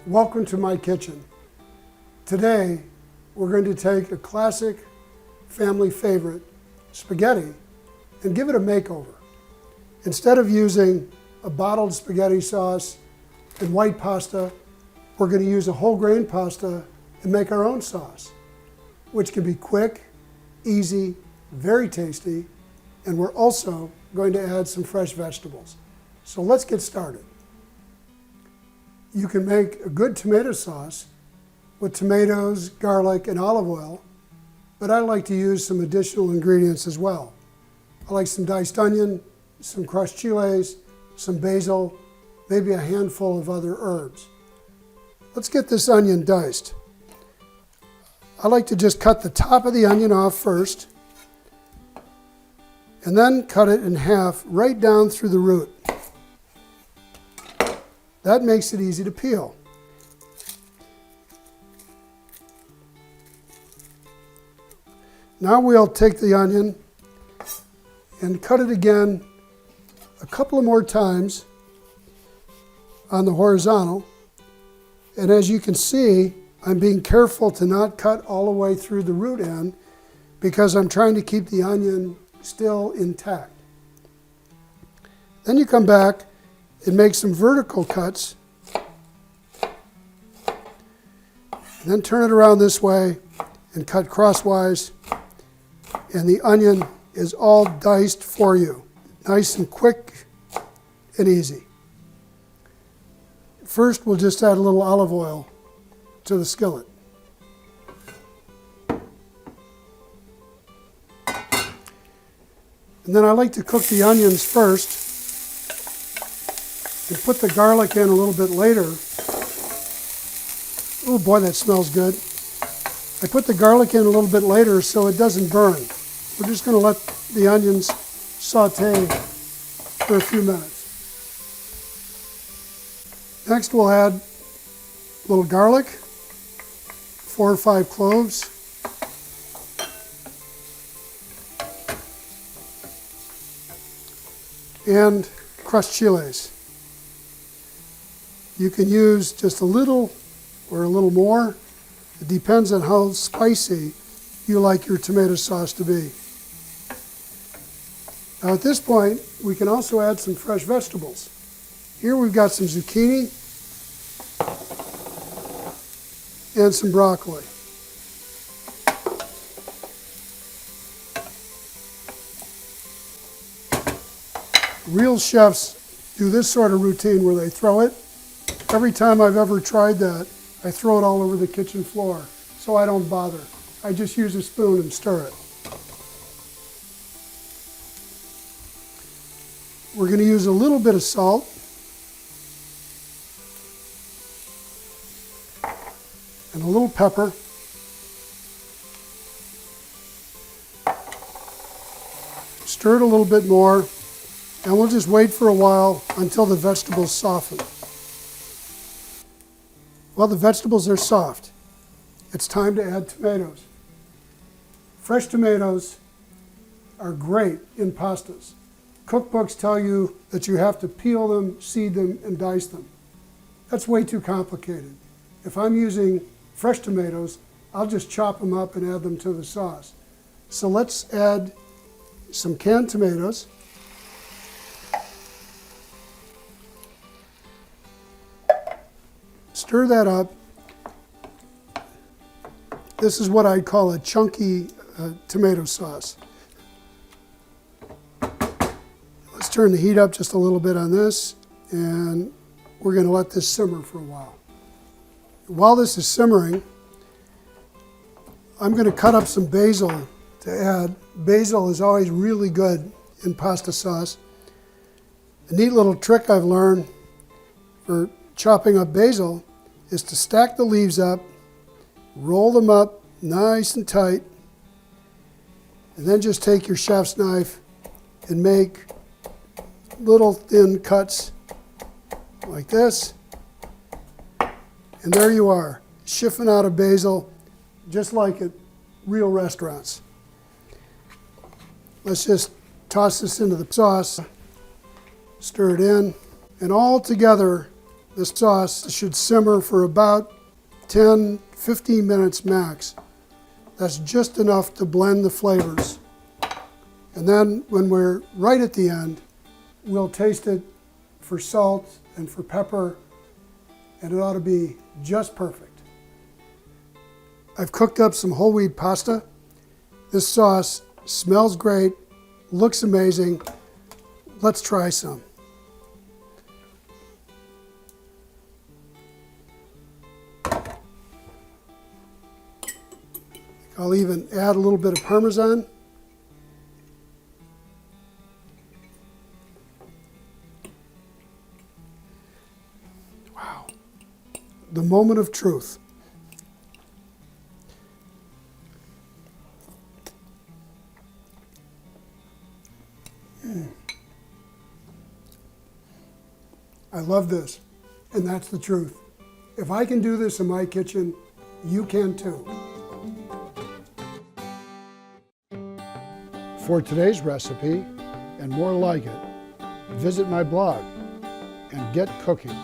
Welcome to my kitchen. Today, we're going to take a classic family favorite, spaghetti, and give it a makeover. Instead of using a bottled spaghetti sauce and white pasta, we're going to use a whole grain pasta and make our own sauce, which can be quick, easy, very tasty, and we're also going to add some fresh vegetables. So let's get started. You can make a good tomato sauce with tomatoes, garlic, and olive oil, but I like to use some additional ingredients as well. I like some diced onion, some crushed chiles, some basil, maybe a handful of other herbs. Let's get this onion diced. I like to just cut the top of the onion off first, and then cut it in half right down through the root. That makes it easy to peel. Now we'll take the onion and cut it again a couple of more times on the horizontal. And as you can see, I'm being careful to not cut all the way through the root end because I'm trying to keep the onion still intact. Then you come back and make some vertical cuts, and then turn it around this way and cut crosswise, and the onion is all diced for you. Nice and quick and easy. First, we'll just add a little olive oil to the skillet. And then I like to cook the onions first and put the garlic in a little bit later. Oh boy, that smells good. I put the garlic in a little bit later so it doesn't burn. We're just going to let the onions saute for a few minutes. Next we'll add a little garlic, 4 or 5 cloves, and crushed chiles. You can use just a little or a little more. It depends on how spicy you like your tomato sauce to be. Now at this point, we can also add some fresh vegetables. Here we've got some zucchini and some broccoli. Real chefs do this sort of routine where they throw it. Every time I've ever tried that, I throw it all over the kitchen floor, so I don't bother. I just use a spoon and stir it. We're going to use a little bit of salt. And a little pepper. Stir it a little bit more, and we'll just wait for a while until the vegetables soften. Well, the vegetables are soft. It's time to add tomatoes. Fresh tomatoes are great in pastas. Cookbooks tell you that you have to peel them, seed them, and dice them. That's way too complicated. If I'm using fresh tomatoes, I'll just chop them up and add them to the sauce. So let's add some canned tomatoes. Stir that up. This is what I'd call a chunky tomato sauce. Let's turn the heat up just a little bit on this, and we're going to let this simmer for a while. While this is simmering, I'm going to cut up some basil to add. Basil is always really good in pasta sauce. A neat little trick I've learned for chopping up basil is to stack the leaves up, roll them up nice and tight, and then just take your chef's knife and make little thin cuts like this. And there you are, chiffonade basil, just like at real restaurants. Let's just toss this into the sauce, stir it in, and all together This sauce should simmer for about 10-15 minutes max. That's just enough to blend the flavors. And then when we're right at the end, we'll taste it for salt and for pepper, and it ought to be just perfect. I've cooked up some whole wheat pasta. This sauce smells great, looks amazing. Let's try some. I'll even add a little bit of Parmesan. Wow. The moment of truth. I love this, and that's the truth. If I can do this in my kitchen, you can too. For today's recipe, and more like it, visit my blog and get cooking.